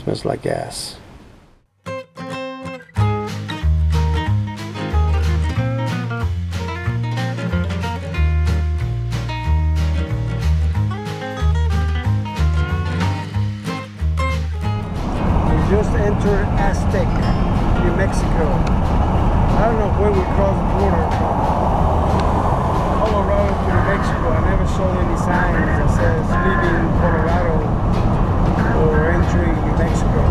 Smells like gas. Just entered Aztec, New Mexico. I don't know when we crossed the border from Colorado to New Mexico. I never saw any signs that says leaving Colorado or entering New Mexico.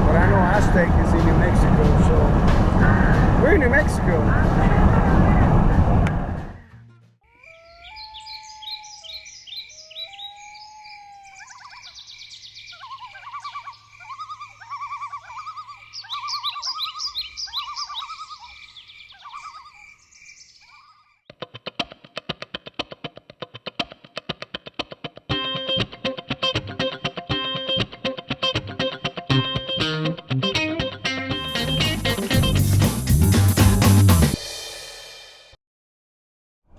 But I know Aztec is in New Mexico, so we're in New Mexico.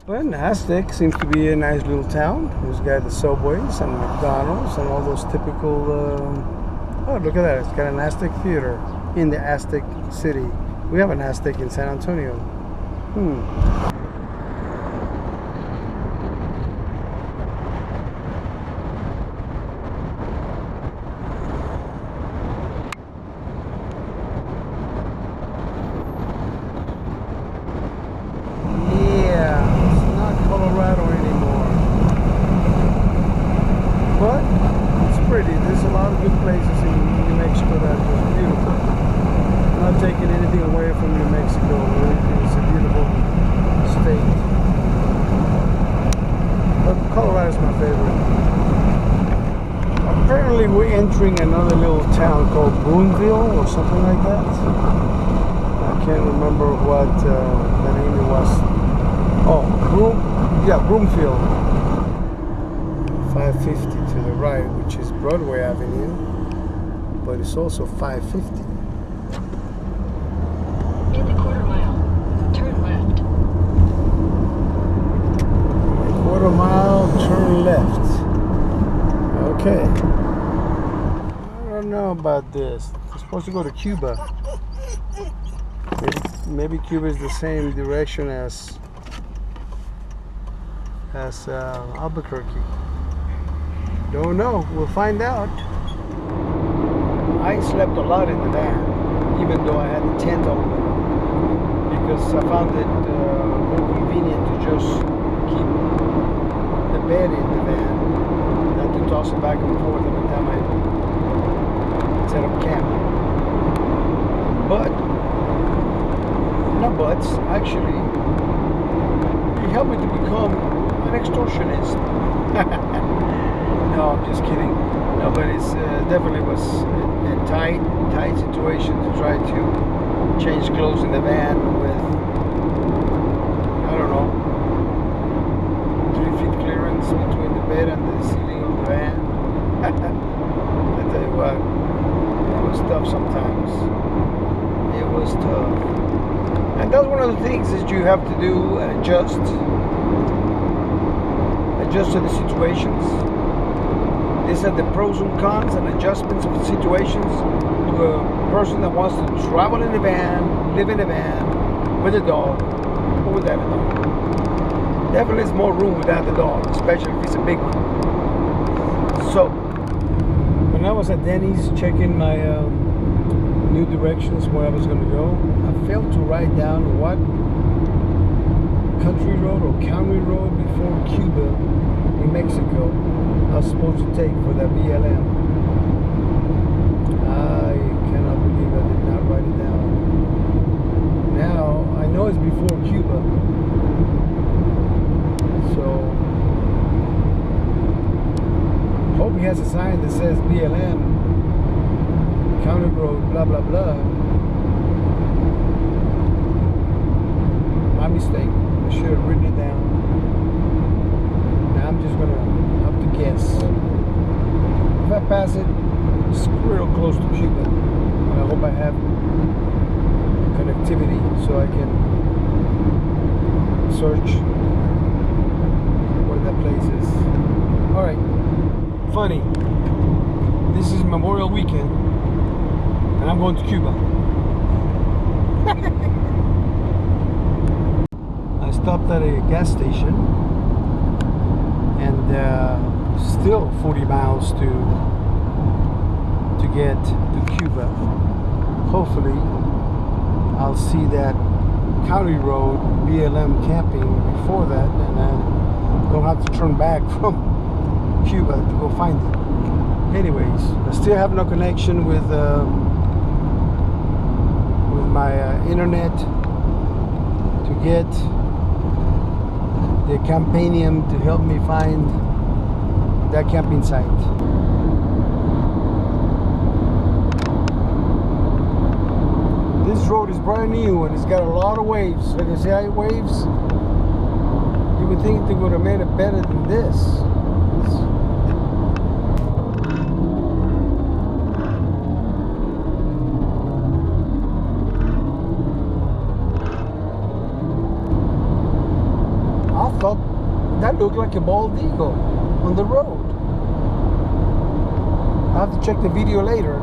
Well, Aztec seems to be a nice little town. It's got the subways and McDonald's and all those typical. Oh, look at that! It's got an Aztec theater in the Aztec city. We have an Aztec in San Antonio. But it's pretty. There's a lot of good places in New Mexico that are just beautiful. I'm not taking anything away from New Mexico. It's a beautiful state. But Colorado's my favorite. Apparently we're entering another little town called Boonville or something like that. I can't remember what the name was. Oh, Broomfield. 550 to the right, which is Broadway Avenue, but it's also 550. In a quarter mile, turn left. A quarter mile, turn left. Okay. I don't know about this. We're supposed to go to Cuba. Maybe Cuba is the same direction as Albuquerque. Don't know. We'll find out. I slept a lot in the van, even though I had the tent open, because I found it more convenient to just keep the bed in the van than to toss it back and forth every time I set up camp. But, not buts, actually, it helped me to become an extortionist. No, I'm just kidding. No, but it's definitely was a tight situation to try to change clothes in the van with, I don't know, 3 feet clearance between the bed and the ceiling of the van. I tell you what, it was tough sometimes. It was tough. And that's one of the things that you have to do, adjust to the situations. These are the pros and cons and adjustments of the situations to a person that wants to travel in a van, live in a van, with a dog, or without a dog. Definitely is more room without the dog, especially if it's a big one. So, when I was at Denny's checking my new directions where I was going to go, I failed to write down what country road or county road before Cuba, New Mexico, I was supposed to take for that BLM. I cannot believe I did not write it down. Now, I know it's before Cuba. So, hope he has a sign that says BLM, county road, blah, blah, blah. My mistake. I should have written it down. Now I'm just going to have to guess. If I pass it, it's real close to Cuba. And I hope I have connectivity so I can search where that place is. Alright, funny. This is Memorial Weekend, and I'm going to Cuba. I stopped at a gas station, and still 40 miles to get to Cuba. Hopefully I'll see that county road BLM camping before that, and then don't have to turn back from Cuba to go find it. Anyways, I still have no connection with my internet to get the Campanium to help me find that camping site. This road is brand new and it's got a lot of waves. Like I say, waves. You would think they would have made it better than this. I thought that looked like a bald eagle on the road. I'll have to check the video later.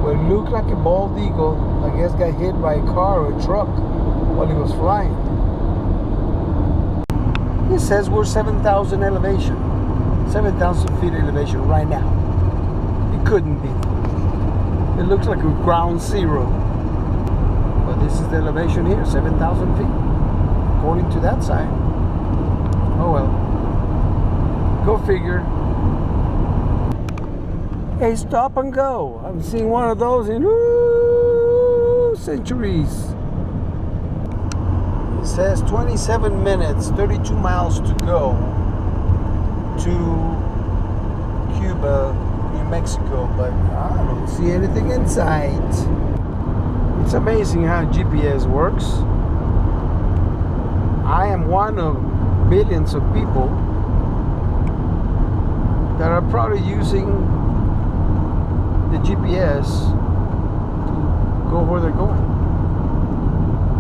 Where it looked like a bald eagle, I guess got hit by a car or a truck while he was flying. It says we're 7,000 elevation. 7,000 feet elevation right now. It couldn't be. It looks like a ground zero. But this is the elevation here, 7,000 feet. According to that sign. Oh well. Go figure. Hey, stop and go. I haven't seen one of those in centuries. It says 27 minutes, 32 miles to go to Cuba, New Mexico, but I don't see anything in sight. It's amazing how GPS works. I am one of billions of people that are probably using the GPS to go where they're going,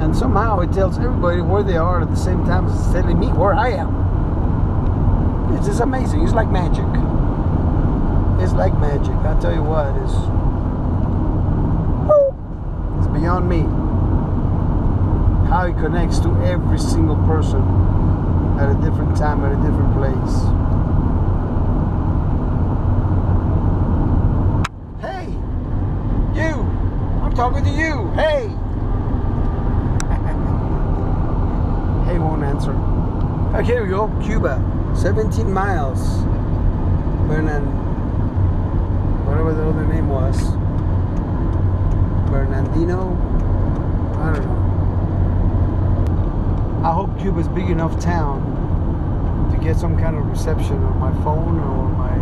and somehow it tells everybody where they are at the same time as it's telling me where I am. It's just amazing. It's like magic. It's like magic. I tell you what, it's beyond me how it connects to every single person at a different time, at a different place. Talking to you. Hey. Hey won't answer. Okay, here we go. Cuba. 17 miles. Whatever the other name was. Bernardino. I don't know. I hope Cuba's big enough town to get some kind of reception on my phone or my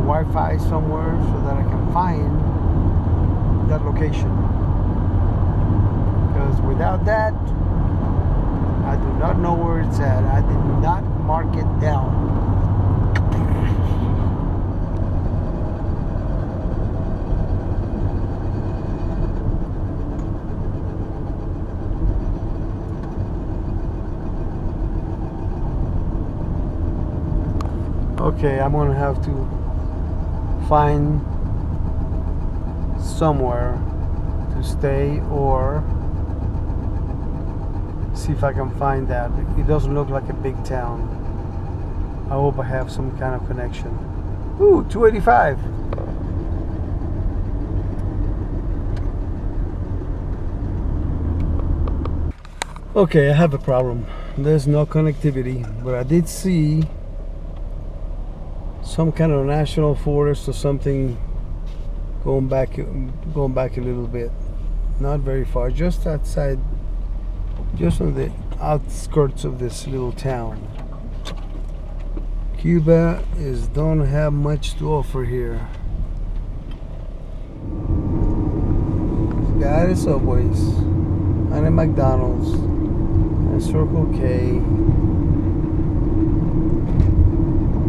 Wi-Fi somewhere so that I can find that location, because without that I do not know where it's at. I did not mark it down. Okay, I'm gonna have to find somewhere to stay or see if I can find that. It doesn't look like a big town. I hope I have some kind of connection. Ooh, 285. Okay, I have a problem. There's no connectivity, but I did see some kind of national forest or something going back a little bit, not very far, just outside, just on the outskirts of this little town. Cuba don't have much to offer here. It's got a Subways and a McDonald's and a Circle K.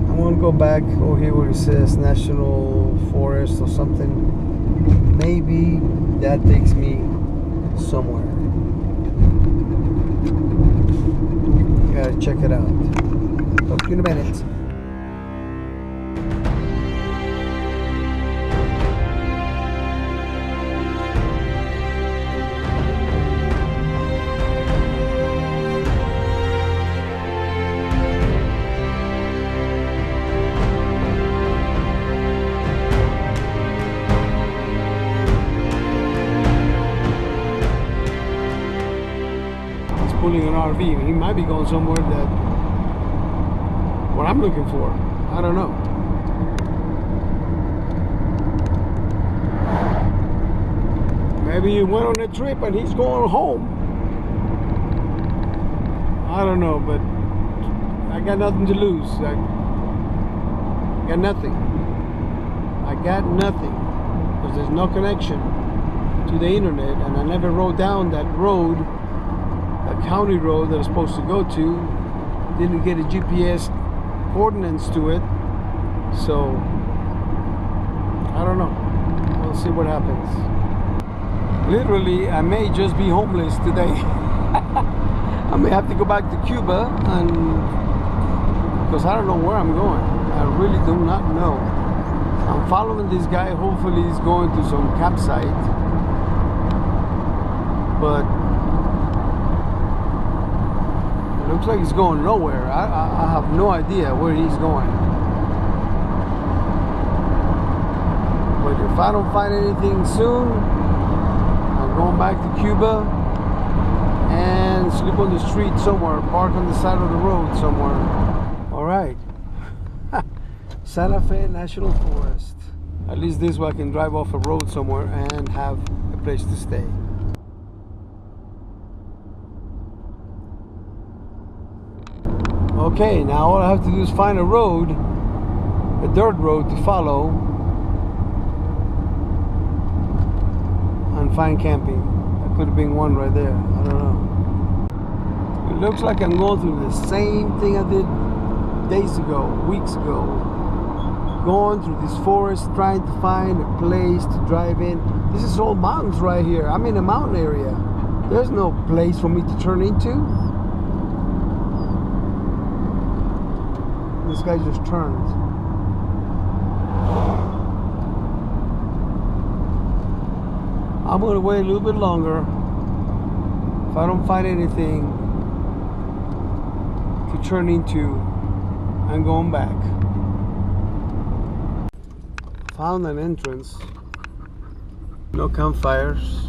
I'm gonna go back over here where it says National Forest or something. Maybe that takes me somewhere. Gotta check it out. Talk to you in a minute. pulling an RV. He might be going somewhere that what I'm looking for. I don't know. Maybe he went on a trip and he's going home. I don't know, but I got nothing to lose. I got nothing. I got nothing because there's no connection to the internet, and I never rode down that road, a county road that I'm supposed to go to. Didn't get a GPS coordinates to it, so I don't know. We'll see what happens. Literally, I may just be homeless today. I may have to go back to Cuba, and because I don't know where I'm going. I really do not know. I'm following this guy. Hopefully he's going to some campsite, but it looks like he's going nowhere. I have no idea where he's going. But if I don't find anything soon, I'm going back to Cuba and sleep on the street somewhere, park on the side of the road somewhere. All right. Santa Fe National Forest. At least this way I can drive off a road somewhere and have a place to stay. Okay, now all I have to do is find a road, a dirt road to follow, and find camping. That could have been one right there. I don't know. It looks like I'm going through the same thing I did days ago, weeks ago. Going through this forest, trying to find a place to drive in. This is all mountains right here. I'm in a mountain area. There's no place for me to turn into. This guy just turned. I'm going to wait a little bit longer. If I don't find anything to turn into, I'm going back. Found an entrance. No campfires.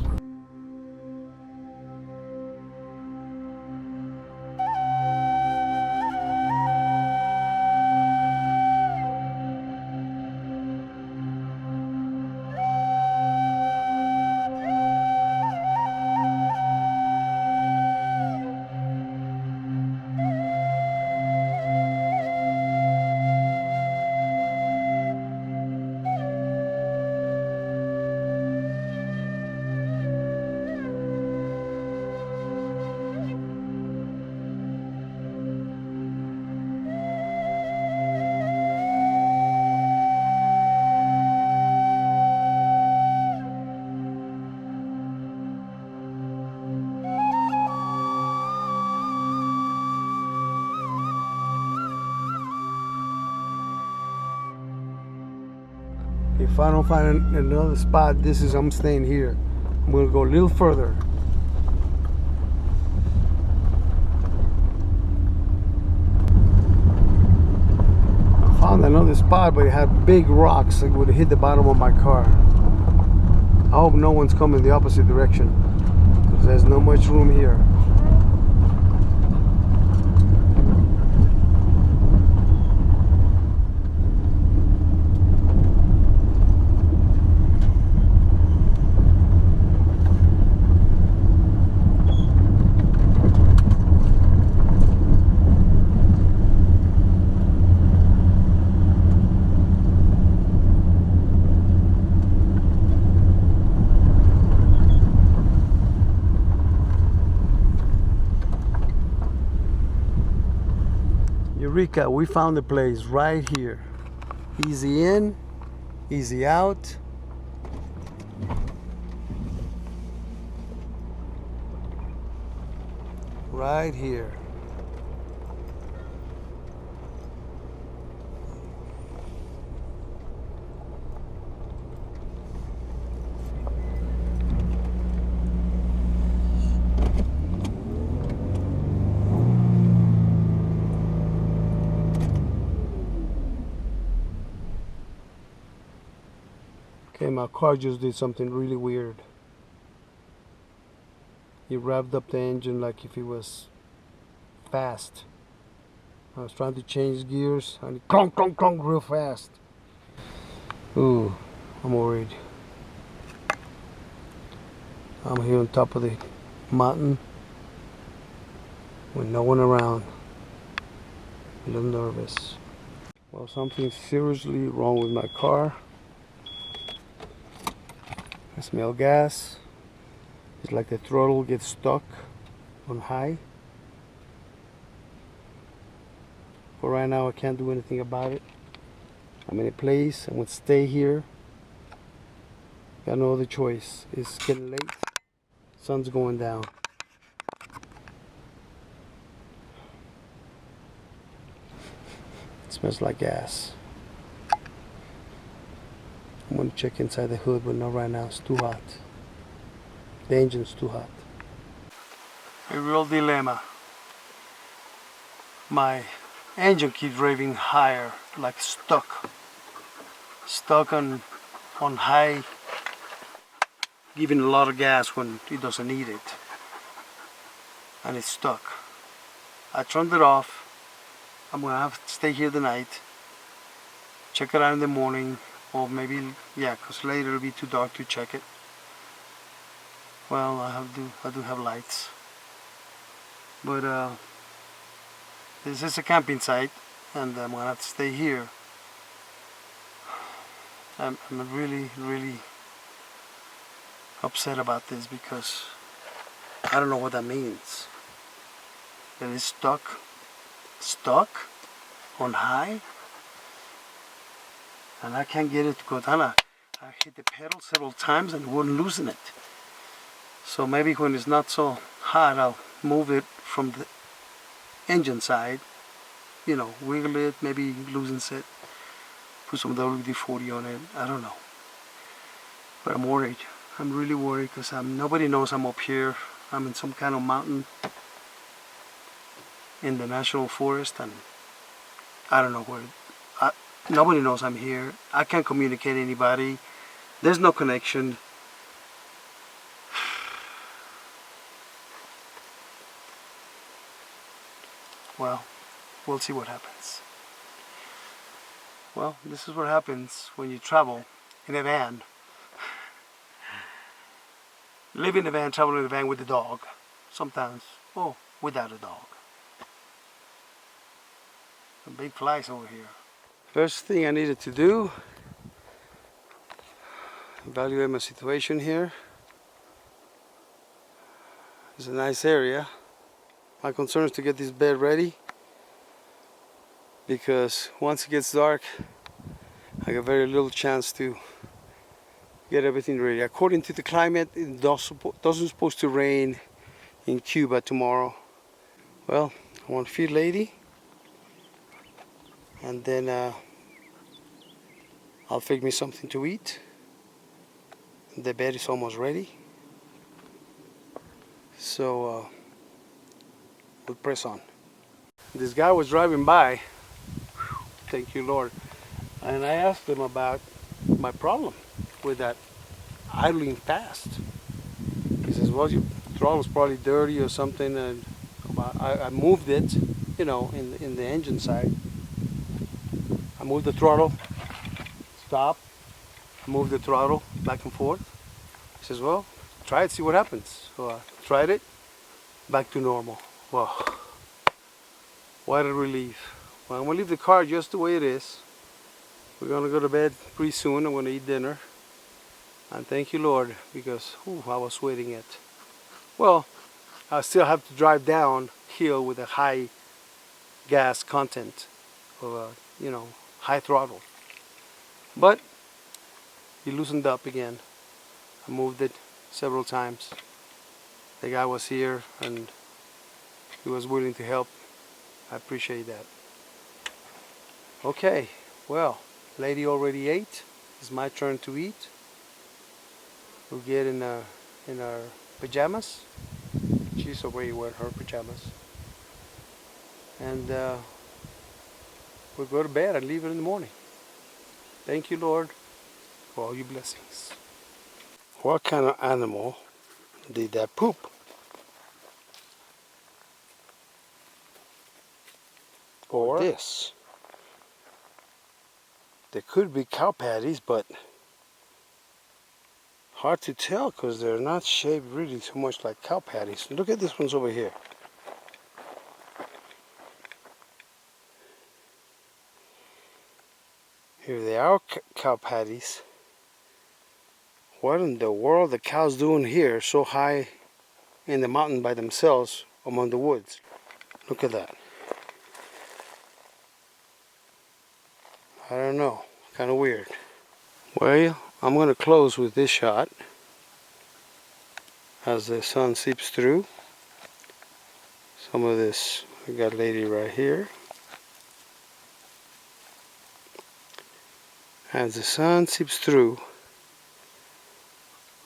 If I don't find another spot, I'm staying here. I'm gonna go a little further. I found another spot, but it had big rocks that would hit the bottom of my car. I hope no one's coming the opposite direction, because there's not much room here. Eureka, we found a place right here. Easy in, easy out. Right here. Okay, my car just did something really weird. He revved up the engine like if he was fast. I was trying to change gears and it clunk, clunk, clunk real fast. Ooh, I'm worried. I'm here on top of the mountain with no one around. A little nervous. Well, something's seriously wrong with my car. I smell gas. It's like the throttle gets stuck on high. For right now, I can't do anything about it. I'm in a place. I'm going to stay here. Got no other choice. It's getting late. Sun's going down. It smells like gas. I'm going to check inside the hood, but not right now. It's too hot. The engine's too hot. A real dilemma. My engine keeps revving higher, like stuck on high, giving a lot of gas when it doesn't need it, and it's stuck. I turned it off. I'm gonna have to stay here the night, check it out in the morning, or maybe, yeah, because later it'll be too dark to check it. Well, I do have lights, but this is a camping site, and I'm gonna have to stay here. I'm really, really upset about this because I don't know what that means. That it's stuck on high, and I can't get it to go down. I hit the pedal several times and it wouldn't loosen it. So maybe when it's not so hot, I'll move it from the engine side, you know, wiggle it, maybe loosens it, put some WD-40 on it, I don't know. But I'm worried. I'm really worried because nobody knows I'm up here. I'm in some kind of mountain in the national forest, and I don't know where. Nobody knows I'm here. I can't communicate to anybody. There's no connection. Well, we'll see what happens. Well, this is what happens when you travel in a van. Live in a van, travel in a van with a dog. Sometimes, oh, without a dog. Some big flies over here. First thing I needed to do, evaluate my situation here. It's a nice area. My concern is to get this bed ready, because once it gets dark, I got very little chance to get everything ready. According to the climate, it doesn't supposed to rain in Cuba tomorrow. Well, I want to feed Lady, and then I'll fix me something to eat. The bed is almost ready, so we'll press on. This guy was driving by, thank you Lord, and I asked him about my problem with that idling fast. He says, well, your throttle's probably dirty or something, and I moved it, you know, in the engine side. I moved the throttle, stop, move the throttle back and forth. He says, well, try it, see what happens. So I tried it, back to normal. Wow, what a relief. Well, I'm gonna leave the car just the way it is. We're gonna go to bed pretty soon. I'm gonna eat dinner. And thank you, Lord, because I was sweating it. Well, I still have to drive downhill with a high gas content, of you know, high throttle. But he loosened up again. I moved it several times. The guy was here and he was willing to help. I appreciate that. Okay, well, Lady already ate. It's my turn to eat. We'll get in our pajamas. She's already wearing her pajamas. And we'll go to bed and leave it in the morning. Thank you, Lord, for all your blessings. What kind of animal did that poop? or this. They could be cow patties, but hard to tell because they're not shaped really too much like cow patties. Look at this one's over here. Here they are, cow patties. What in the world the cows doing here so high in the mountain by themselves among the woods? Look at that. I don't know, kind of weird. Well, I'm going to close with this shot as the sun seeps through. Some of this, we got a lady right here. As the sun seeps through,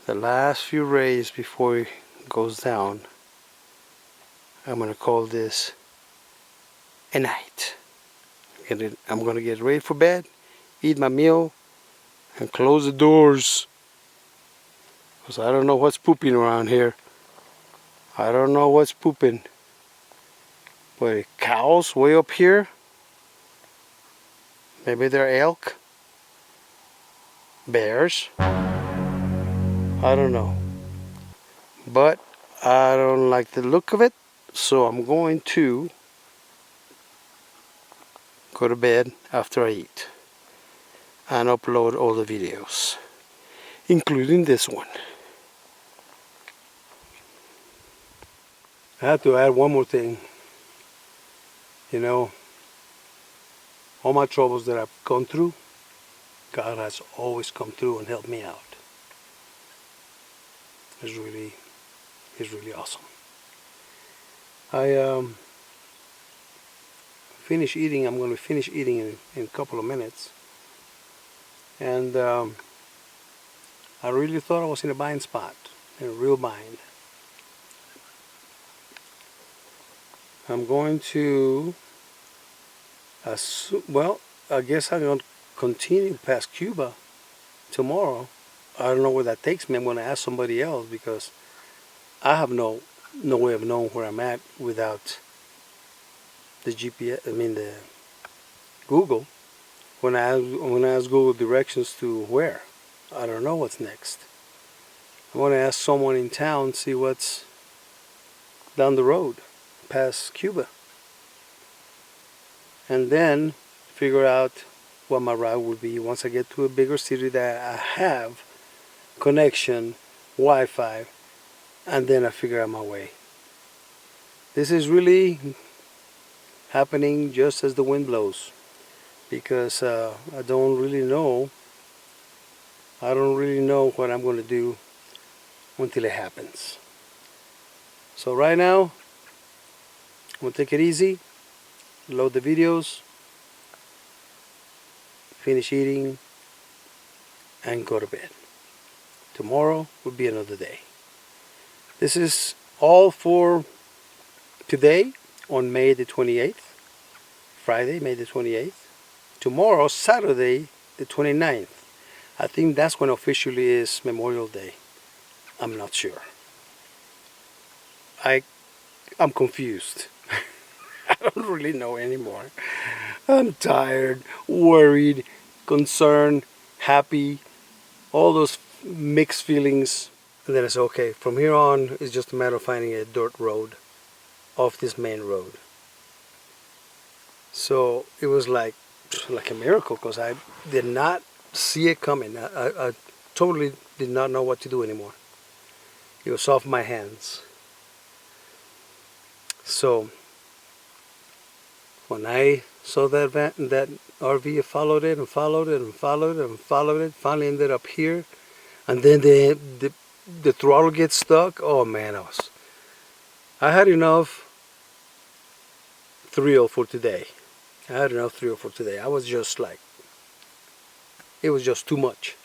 the last few rays before it goes down, I'm going to call this a night. I'm going to get ready for bed, eat my meal, and close the doors. Because I don't know what's pooping around here. I don't know what's pooping. But cows way up here, maybe they're elk, bears, I don't know. But I don't like the look of it, so I'm going to go to bed after I eat and upload all the videos, including this one. I have to add one more thing. You know, all my troubles that I've gone through, God has always come through and helped me out. He's really awesome. I finish eating. I'm going to finish eating in a couple of minutes. And I really thought I was in a bind spot, in a real bind. I'm going to, well, I guess I'm going to continue past Cuba tomorrow. I don't know where that takes me. I'm going to ask somebody else because I have no way of knowing where I'm at without the GPS, the Google. When I ask Google directions to where, I don't know what's next. I'm going to ask someone in town, see what's down the road past Cuba, and then figure out what my route would be once I get to a bigger city that I have connection, Wi-Fi, and then I figure out my way. This is really happening just as the wind blows, because I don't really know what I'm going to do until it happens. So right now, I'm going to take it easy, load the videos, finish eating, and go to bed. Tomorrow will be another day. This is all for today on May the 28th, Friday, May the 28th. Tomorrow, Saturday, the 29th. I think that's when officially is Memorial Day. I'm not sure. I'm confused. I don't really know anymore. I'm tired, worried, concerned, happy, all those mixed feelings. And then I said, okay, from here on, it's just a matter of finding a dirt road off this main road. So it was like a miracle, because I did not see it coming. I totally did not know what to do anymore. It was off my hands. So when I saw that RV, I followed it and followed it and followed it and followed it. Finally ended up here, and then the throttle gets stuck. Oh man, I had enough thrill for today. I was just like, it was just too much.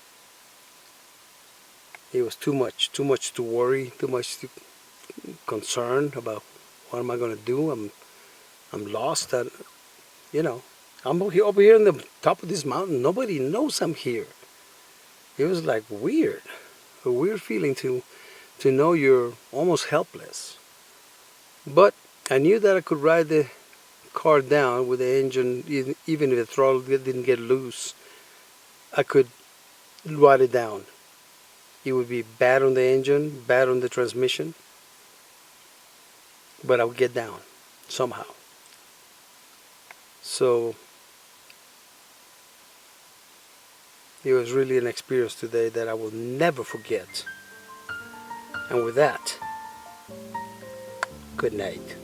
It was too much to worry, too much to concern about what am I going to do. I'm lost. I'm over here on the top of this mountain. Nobody knows I'm here. It was like a weird feeling to know you're almost helpless. But I knew that I could ride the car down with the engine, even if the throttle didn't get loose, I could ride it down. It would be bad on the engine, bad on the transmission, but I would get down somehow. So it was really an experience today that I will never forget. And with that, good night.